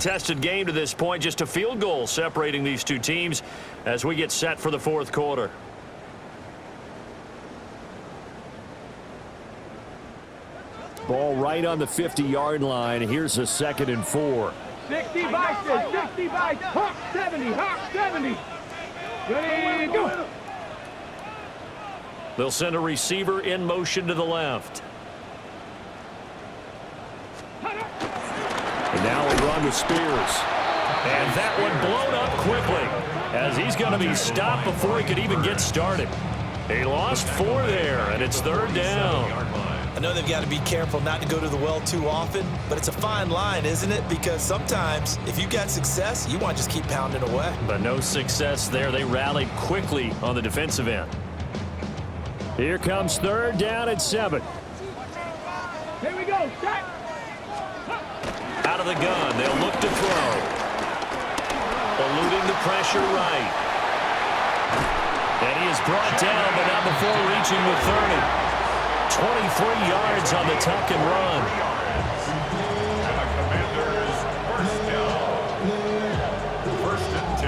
contested game to this point. Just a field goal separating these two teams as we get set for the fourth quarter. Ball right on the 50-yard line. Here's a 2nd and 4. 60 by 60 by Hawk 70, Hawk 70. Ready, go. They'll send a receiver in motion to the left. And now a run with Spears. And that one blown up quickly as he's going to be stopped before he could even get started. He lost 4 there, and it's 3rd down. I know they've got to be careful not to go to the well too often, but it's a fine line, isn't it? Because sometimes if you got success, you want to just keep pounding away. But no success there. They rallied quickly on the defensive end. Here comes 3rd down and 7. Here we go. Set. Out of the gun. They'll look to throw. Eluding the pressure right. And he is brought down, but not before reaching the 30. 23 yards on the tuck and run.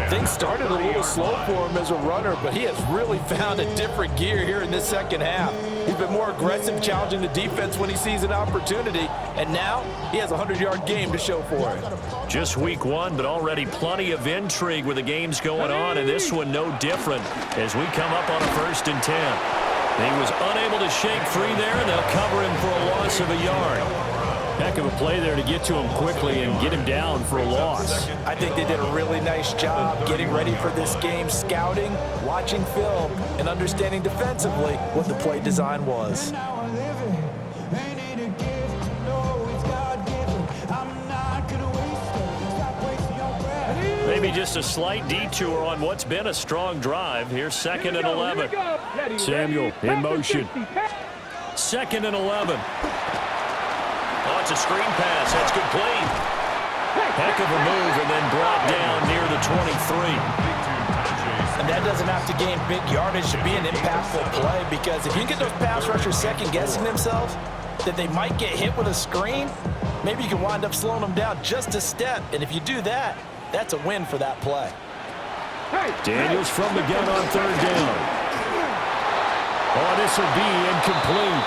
Things started a little slow for him as a runner, but he has really found a different gear here in this second half. He's been more aggressive, challenging the defense when he sees an opportunity, and now he has a 100-yard game to show for it. Just week 1, but already plenty of intrigue with the games going on, and this one no different as we come up on a 1st and 10. He was unable to shake free there, and they'll cover him for a loss of a yard. Heck of a play there to get to him quickly and get him down for a loss. I think they did a really nice job getting ready for this game, scouting, watching film, and understanding defensively what the play design was. Maybe just a slight detour on what's been a strong drive. Here's 2nd and 11. Samuel in motion. 2nd and 11. Oh, it's a screen pass. That's complete. Heck of a move, and then brought down near the 23. And that doesn't have to gain big yardage to be an impactful play, because if you can get those pass rushers second-guessing themselves, that they might get hit with a screen, maybe you can wind up slowing them down just a step. And if you do that, that's a win for that play. Daniels from the gun on 3rd down. Oh, this will be incomplete.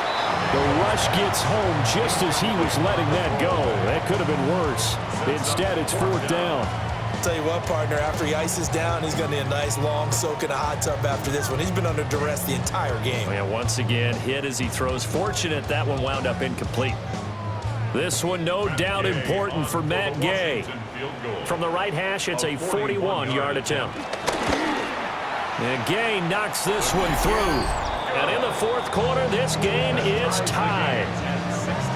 The rush gets home just as he was letting that go. That could have been worse. Instead, it's 4th down. I'll tell you what, partner, after he ices down, he's going to need a nice long soak in a hot tub after this one. He's been under duress the entire game. Yeah, once again, hit as he throws. Fortunate that one wound up incomplete. This one no doubt important for Matt Gay. From the right hash, it's a 41-yard attempt. And Gay knocks this one through. And in the 4th quarter, this game is tied.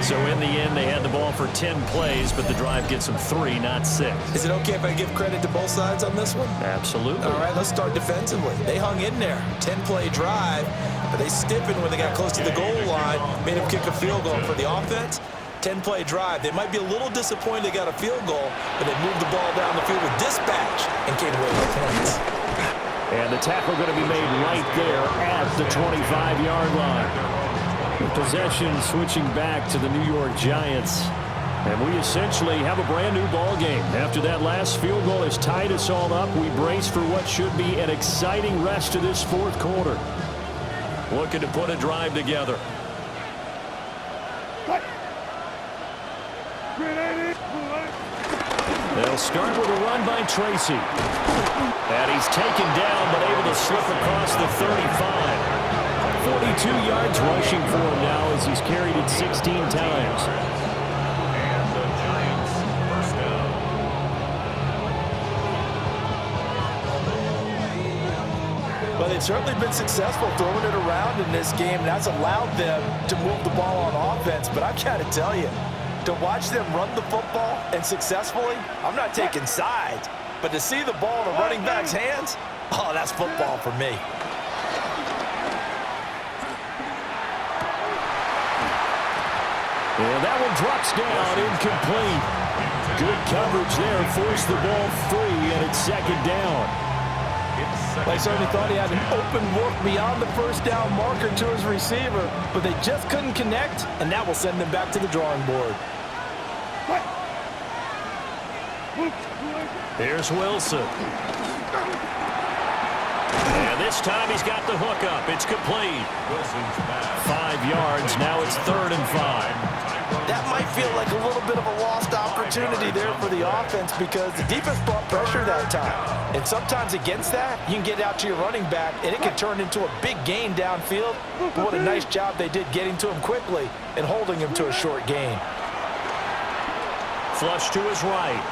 So in the end, they had the ball for 10 plays, but the drive gets them 3, not 6. Is it okay if I give credit to both sides on this one? Absolutely. All right, let's start defensively. They hung in there. 10-play drive, but they stiffened when they got close to the goal line, made him kick a field goal. For the offense, 10-play drive. They might be a little disappointed they got a field goal, but they moved the ball down the field with dispatch and came away with points. And the tackle going to be made right there at the 25-yard line. Possession switching back to the New York Giants. And we essentially have a brand new ball game. After that last field goal has tied us all up, we brace for what should be an exciting rest of this 4th quarter. Looking to put a drive together. They'll start with a run by Tracy. And he's taken down, but able to slip across the 35. 42 yards rushing for him now as he's carried it 16 times. And the Giants first down. Well, they've certainly been successful throwing it around in this game, and that's allowed them to move the ball on offense. But I've got to tell you, to watch them run the football and successfully, I'm not taking sides, but to see the ball in a running back's hands, oh, that's football for me. And that one drops down, incomplete. Good coverage there, forced the ball free, and it's 2nd down. They certainly thought he had an open look beyond the first down marker to his receiver, but they just couldn't connect, and that will send them back to the drawing board. Here's Wilson. And this time he's got the hook up. It's complete. 5 yards. Now it's 3rd and 5. That might feel like a little bit of a lost opportunity there for the offense because the defense brought pressure that time. And sometimes against that, you can get out to your running back, and it can turn into a big gain downfield. But what a nice job they did getting to him quickly and holding him to a short gain. Flush to his right.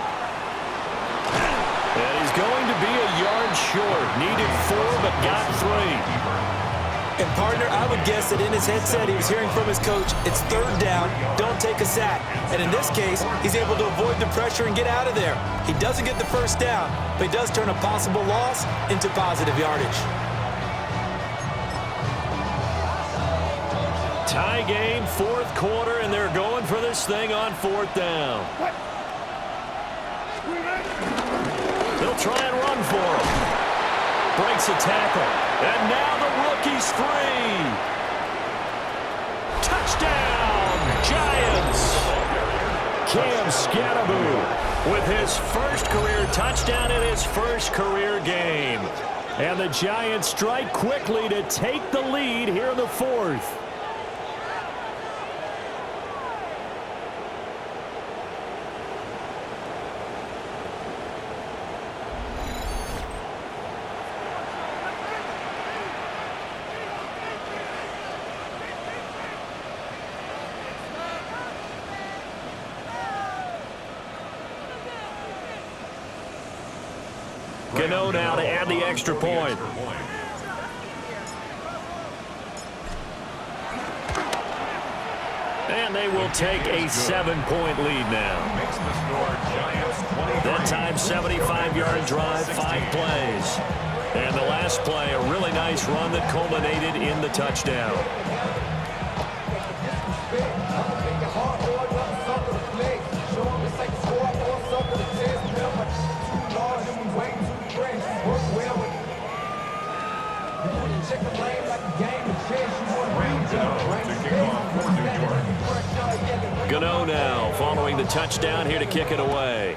And he's going to be a yard short. Needed 4, but got 3. And, partner, I would guess that in his headset he was hearing from his coach, it's 3rd down, don't take a sack. And in this case, he's able to avoid the pressure and get out of there. He doesn't get the 1st down, but he does turn a possible loss into positive yardage. Tie game, 4th quarter, and they're going for this thing on 4th down. They'll try and run for him. Breaks a tackle. And now the rookie's free. Touchdown, Giants. Cam Scatteraboo with his first career touchdown in his first career game. And the Giants strike quickly to take the lead here in the 4th. Gano now to add the extra point. And they will take a 7-point lead now. That time, 75-yard drive, 5 plays. And the last play, a really nice run that culminated in the touchdown. Gano now following the touchdown here to kick it away.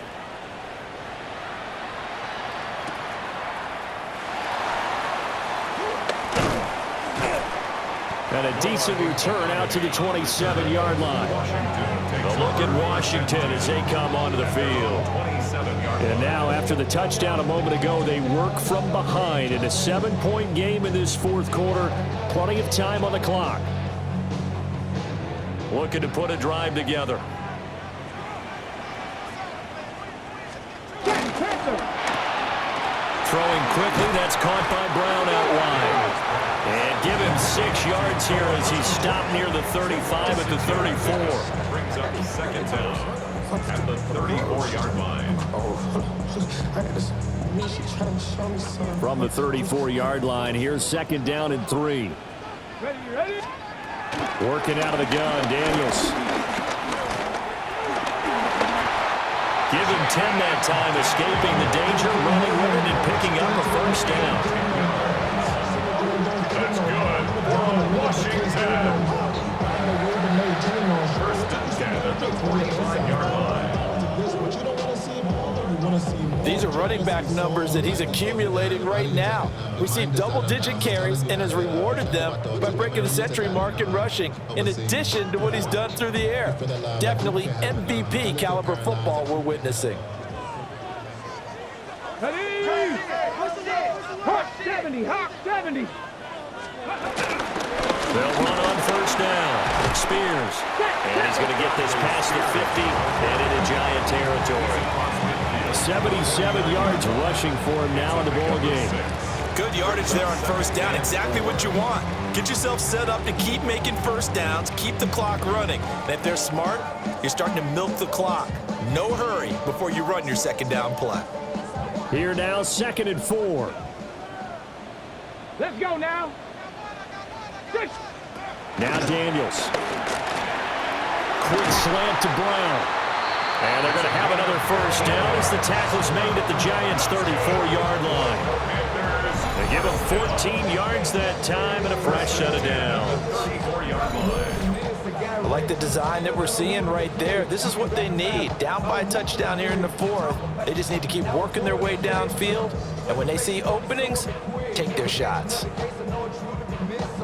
And a decent return out to the 27-yard line. A look at Washington as they come onto the field. And now after the touchdown a moment ago, they work from behind in a 7-point game in this 4th quarter. Plenty of time on the clock. Looking to put a drive together. Throwing quickly, that's caught by Brown out wide. And give him 6 yards here as he's stopped near the 35 at the 34. Brings up the 2nd down at the 34-yard line. From the 34-yard line, here's 2nd down and 3. Ready? Working out of the gun, Daniels. Give him 10 that time, escaping the danger, running with it, and picking up a 1st down. That's good for Washington. 1st and 10 at the 45-yard line. These are running back numbers that he's accumulating right now. We see double-digit carries and has rewarded them by breaking the century mark in rushing, in addition to what he's done through the air. Definitely MVP caliber football we're witnessing. Ready? Hawk 70, Hawk 70. They'll run on 1st down. Spears. And he's going to get this past the 50 and into Giant territory. 77 yards rushing for him now in the ball game. Good yardage there on 1st down. Exactly what you want. Get yourself set up to keep making 1st downs, keep the clock running. And if they're smart, you're starting to milk the clock. No hurry before you run your 2nd down play. Here now, 2nd and 4. Let's go now. Now Daniels. Quick slant to Brown. And they're going to have another 1st down as the tackle's made at the Giants' 34-yard line. They give him 14 yards that time and a fresh set of downs. 34-yard line. A like the design that we're seeing right there. This is what they need. Down by a touchdown here in the fourth. They just need to keep working their way downfield. And when they see openings, take their shots.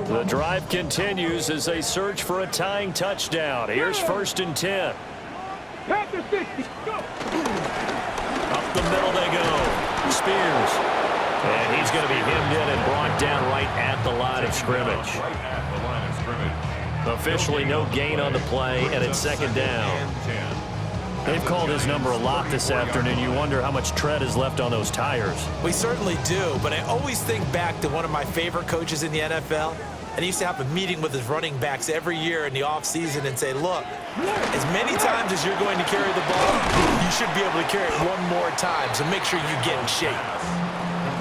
The drive continues as they search for a tying touchdown. Here's 1st and 10. Pass the 60. Go. Up the middle they go. Spears. And he's going to be hemmed in and brought down right at the line of scrimmage. Officially no gain on the play, and it's 2nd down. They've called his number a lot this afternoon. You wonder how much tread is left on those tires. We certainly do, but I always think back to one of my favorite coaches in the NFL. And he used to have a meeting with his running backs every year in the offseason and say, look, as many times as you're going to carry the ball, you should be able to carry it one more time, so make sure you get in shape.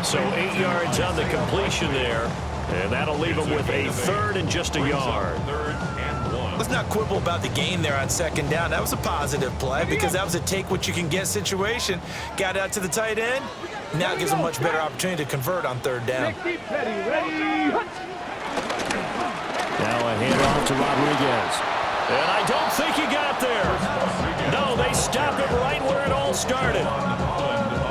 So 8 yards on the completion there, and that'll leave him with a 3rd and just a yard. Let's not quibble about the gain there on 2nd down. That was a positive play because that was a take-what-you-can-get situation. Got out to the tight end. Now it gives him a much better opportunity to convert on 3rd down. Now a handoff to Rodriguez. And I don't think he got there. No, they stopped it right where it all started.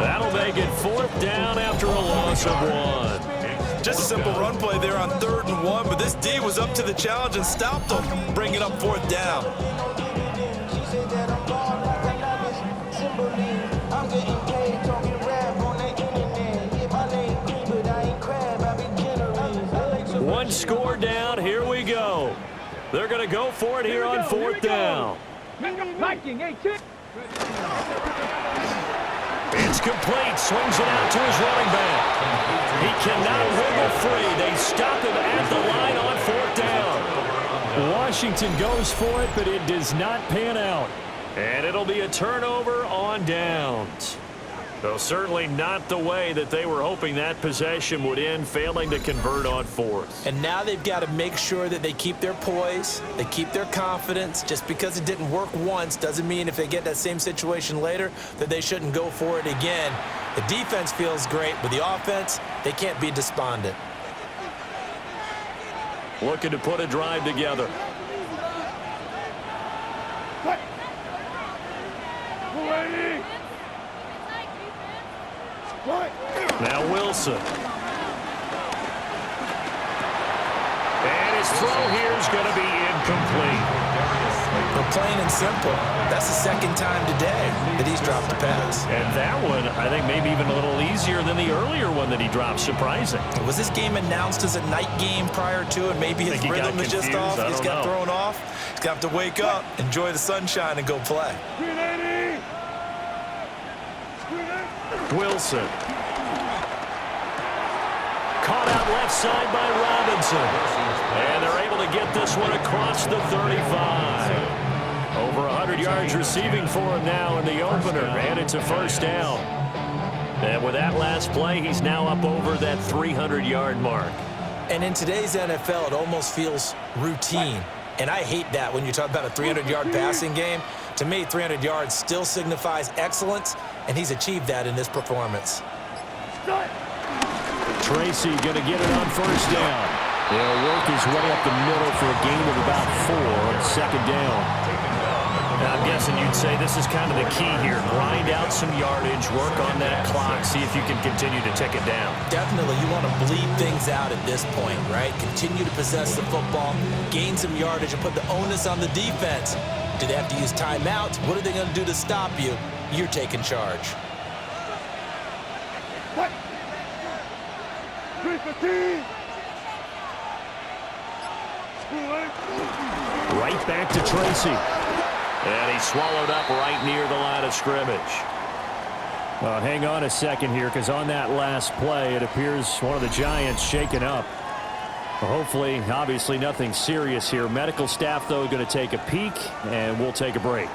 That'll make it 4th down after a loss of 1. Just a simple run play there on 3rd and 1, but this D was up to the challenge and stopped him, bringing up 4th down. One score down. Here we go. They're going to go for it here on 4th down. It's complete. Swings it out to his running back. He cannot wiggle free. They stop him at the line on 4th down. Washington goes for it, but it does not pan out. And it'll be a turnover on downs. Though certainly not the way that they were hoping that possession would end, failing to convert on 4th. And now they've got to make sure that they keep their poise, they keep their confidence. Just because it didn't work once doesn't mean if they get that same situation later that they shouldn't go for it again. The defense feels great, but the offense, they can't be despondent. Looking to put a drive together. Now Wilson. And his throw here is going to be incomplete. But plain and simple, that's the 2nd time today that he's dropped a pass. And that one, I think, maybe even a little easier than the earlier one that he dropped. Surprising. Was this game announced as a night game prior to, and maybe his rhythm is just off? He's got thrown off. He's got to wake up, enjoy the sunshine, and go play. Wilson. Caught out left side by Robinson. And they're able to get this one across the 35. Over 100 yards receiving for him now in the opener. And it's a 1st down. And with that last play, he's now up over that 300-yard mark. And in today's NFL, it almost feels routine. And I hate that when you talk about a 300-yard passing game. To me, 300 yards still signifies excellence, and he's achieved that in this performance. Tracy going to get it on 1st down. He'll work his way up the middle for a gain of about 4 on 2nd down. Now, I'm guessing you'd say this is kind of the key here. Grind out some yardage, work on that clock, see if you can continue to tick it down. Definitely, you want to bleed things out at this point, right? Continue to possess the football, gain some yardage, and put the onus on the defense. Do they have to use timeouts? What are they going to do to stop you? You're taking charge. Right back to Tracy. And he's swallowed up right near the line of scrimmage. Well, hang on a second here, because on that last play, it appears one of the Giants shaken up. Well, hopefully, obviously, nothing serious here. Medical staff, though, going to take a peek, and we'll take a break.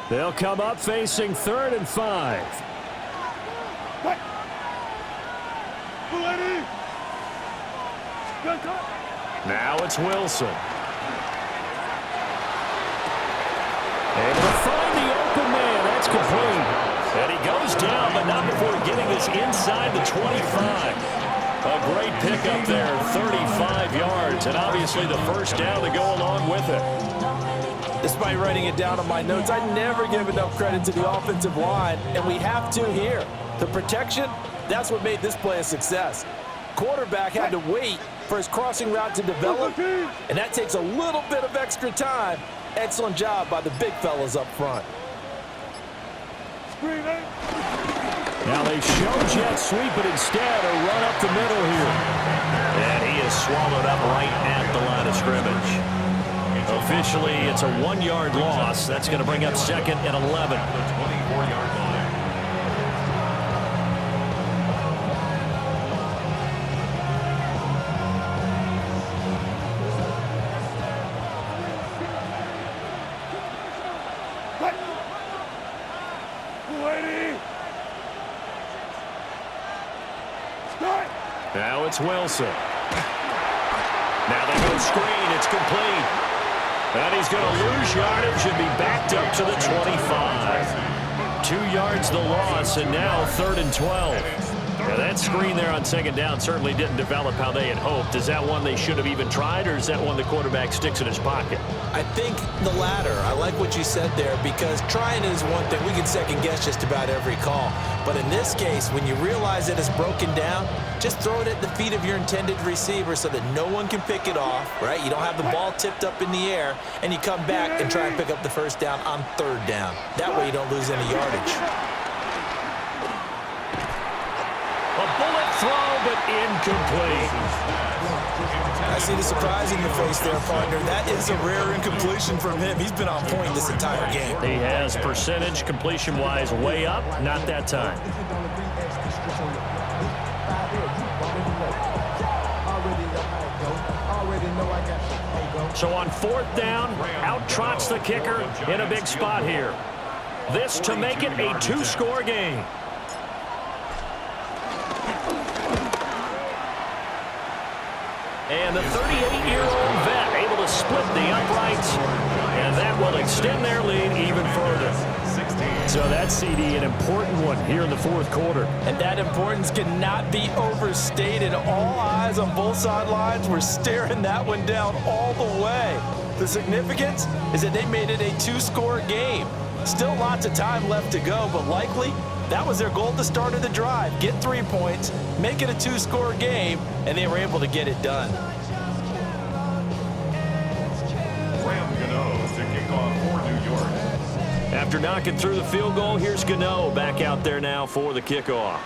They'll come up facing 3rd and 5. Now it's Wilson. Able to find the open man. That's complete. And he goes down, but not before getting this inside the 25. A great pickup there, 35 yards, and obviously the first down to go along with it. Despite writing it down on my notes, I never give enough credit to the offensive line, and we have to here. The protection, that's what made this play a success. Quarterback had to wait for his crossing route to develop, and that takes a little bit of extra time. Excellent job by the big fellas up front. Now they show jet sweep, but instead a run up the middle here. And he is swallowed up right at the line of scrimmage. Officially, it's a 1-yard loss. That's going to bring up second and 11. The 24-yard line. Now it's Wilson. Now they go screen. It's complete. And he's going to lose yardage and be backed up to the 25. 2 yards the loss, and now 3rd and 12. Now that screen there on second down certainly didn't develop how they had hoped. Is that one they should have even tried, or is that one the quarterback sticks in his pocket? I think the latter. I like what you said there, because trying is one thing. We can second guess just about every call. But in this case, when you realize that it's broken down, just throw it at the feet of your intended receiver so that no one can pick it off, right? You don't have the ball tipped up in the air, and you come back and try and pick up the first down on 3rd down. That way you don't lose any yardage. A bullet throw, but incomplete. I see the surprise in your face there, partner. That is a rare incompletion from him. He's been on point this entire game. He has percentage completion-wise way up, not that time. So on 4th down, out trots the kicker in a big spot here. This to make it a 2-score game. And the 38-year-old vet able to split the uprights, and that will extend their lead even further. So that CD, an important one here in the 4th quarter. And that importance cannot be overstated. All eyes on both sidelines were staring that one down all the way. The significance is that they made it a 2-score game. Still lots of time left to go, but likely that was their goal at the start of the drive. Get 3 points, make it a 2-score game, and they were able to get it done. After knocking through the field goal, here's Gano back out there now for the kickoff.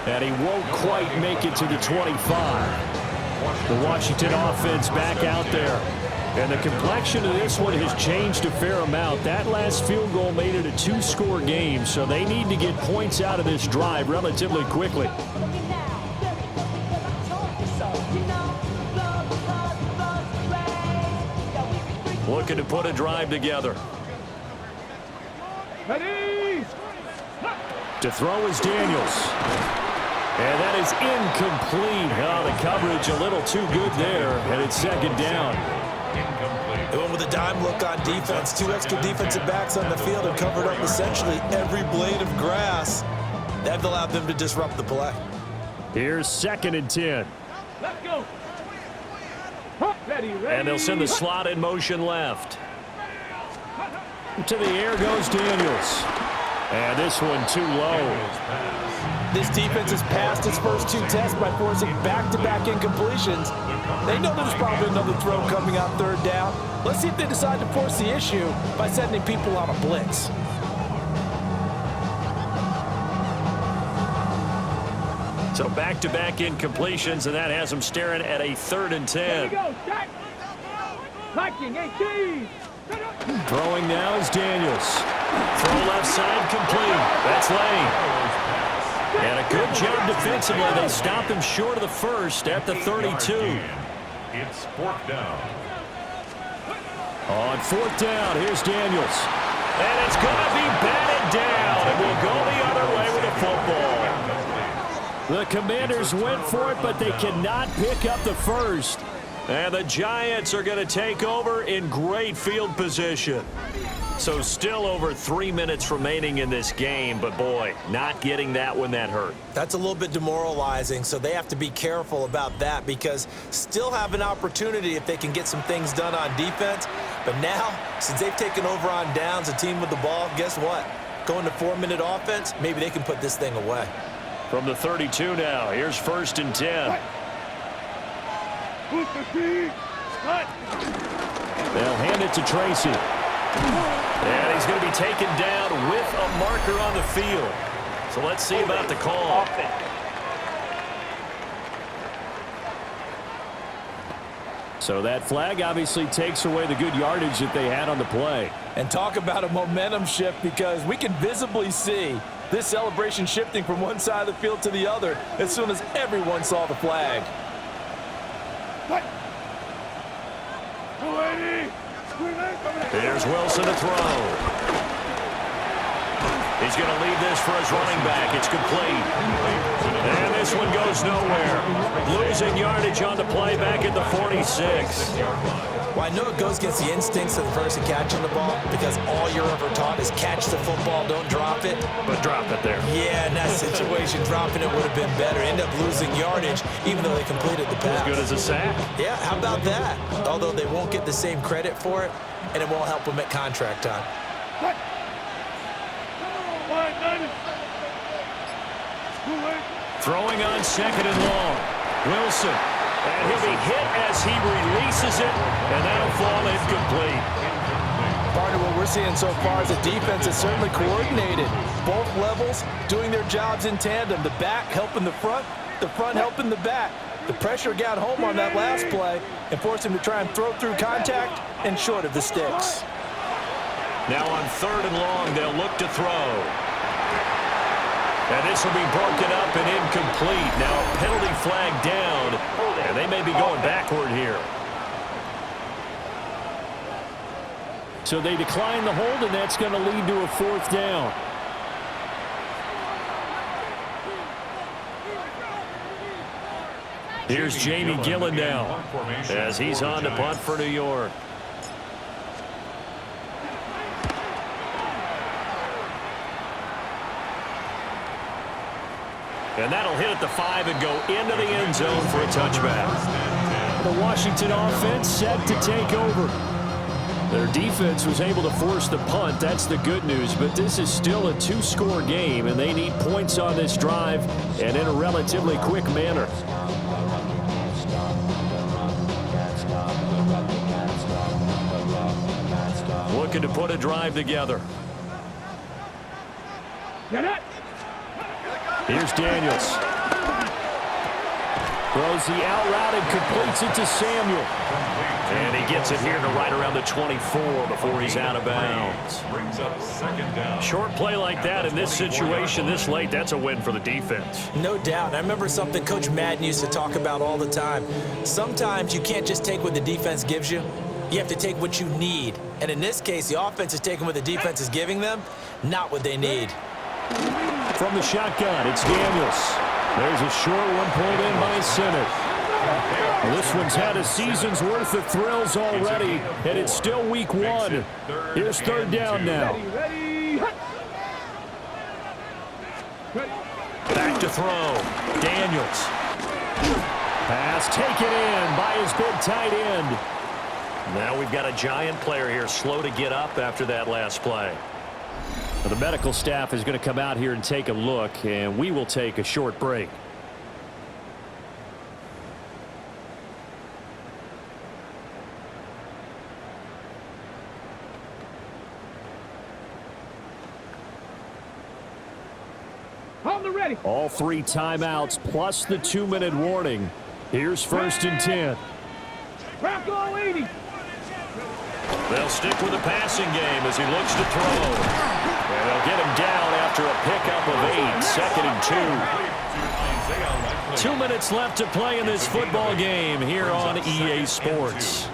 And he won't quite make it to the 25. The Washington offense back out there. And the complexion of this one has changed a fair amount. That last field goal made it a 2-score game, so they need to get points out of this drive relatively quickly. Looking to put a drive together. Ready? To throw is Daniels. And that is incomplete. Oh, the coverage a little too good there, and it's 2nd down. They went with a dime look on defense. 2 extra defensive backs on the field and covered up essentially every blade of grass. That allowed them to disrupt the play. Here's 2nd and 10. Let's go. Ready, ready. And they'll send the slot in motion left. To the air goes Daniels. And this one too low. This defense has passed its first 2 tests by forcing back-to-back incompletions. They know there's probably another throw coming on 3rd down. Let's see if they decide to force the issue by sending people on a blitz. So back-to-back incompletions, and that has them staring at a 3rd and 10. Here we go, Jack. Liking 18. Throwing now is Daniels. Throw left side complete. That's Lane. And a good job defensively. They stop him short of the first at the 32. It's 4th down. On 4th down, here's Daniels. And it's going to be batted down. And we'll go the other way with the football. The Commanders went for it, but they cannot pick up the first. And the Giants are going to take over in great field position. So still over 3 minutes remaining in this game, but boy, not getting that one that hurt. That's a little bit demoralizing, so they have to be careful about that because still have an opportunity if they can get some things done on defense. But now, since they've taken over on downs, a team with the ball, guess what? Going to 4-minute offense, maybe they can put this thing away. From the 32 now, here's 1st and 10. They'll hand it to Tracy. And he's going to be taken down with a marker on the field. So let's see about the call. So that flag obviously takes away the good yardage that they had on the play. And talk about a momentum shift, because we can visibly see this celebration shifting from one side of the field to the other as soon as everyone saw the flag. There's Wilson to throw. He's going to leave this for his running back. It's complete. And this one goes nowhere. Losing yardage on the play back at the 46. Well, I know it goes against the instincts of the person catching the ball because all you're ever taught is catch the football, don't drop it. But drop it there. Yeah, in that situation, dropping it would have been better. End up losing yardage, even though they completed the pass. As good as a sack. Yeah, how about that? Although they won't get the same credit for it, and it won't help them at contract time. Throwing on 2nd and long. Wilson. And he'll be hit as he releases it, and that'll fall incomplete. Partner, what we're seeing so far is the defense is certainly coordinated. Both levels doing their jobs in tandem. The back helping the front helping the back. The pressure got home on that last play and forced him to try and throw through contact and short of the sticks. Now on 3rd and long, they'll look to throw. And this will be broken up and incomplete. Now a penalty flag down, and they may be going backward here. So they decline the hold, and that's going to lead to a 4th down. Here's Jamie Gillen now as he's on to punt for New York. And that'll hit at the 5 and go into the end zone for a touchback. The Washington offense set to take over. Their defense was able to force the punt. That's the good news. But this is still a 2-score game, and they need points on this drive and in a relatively quick manner. Looking to put a drive together. Here's Daniels. Throws the out route and completes it to Samuel. And he gets it here to right around the 24 before he's out of bounds. Brings up 2nd down. Short play like that in this situation this late, that's a win for the defense. No doubt. I remember something Coach Madden used to talk about all the time. Sometimes you can't just take what the defense gives you. You have to take what you need. And in this case, the offense is taking what the defense is giving them, not what they need. From the shotgun, it's Daniels. There's a short one pulled in by Sinnott. This one's had a season's worth of thrills already, and it's still week 1. Here's 3rd down now. Back to throw. Daniels. Pass taken in by his big tight end. Now we've got a Giant player here slow to get up after that last play. The medical staff is going to come out here and take a look, and we will take a short break. Ready. All 3 timeouts plus the 2-minute warning. Here's 1st and 10. Bronco 80. They'll stick with the passing game as he looks to throw. And they'll get him down after a pickup of 8, 2nd and 2. 2 minutes left to play in this football game here on EA Sports.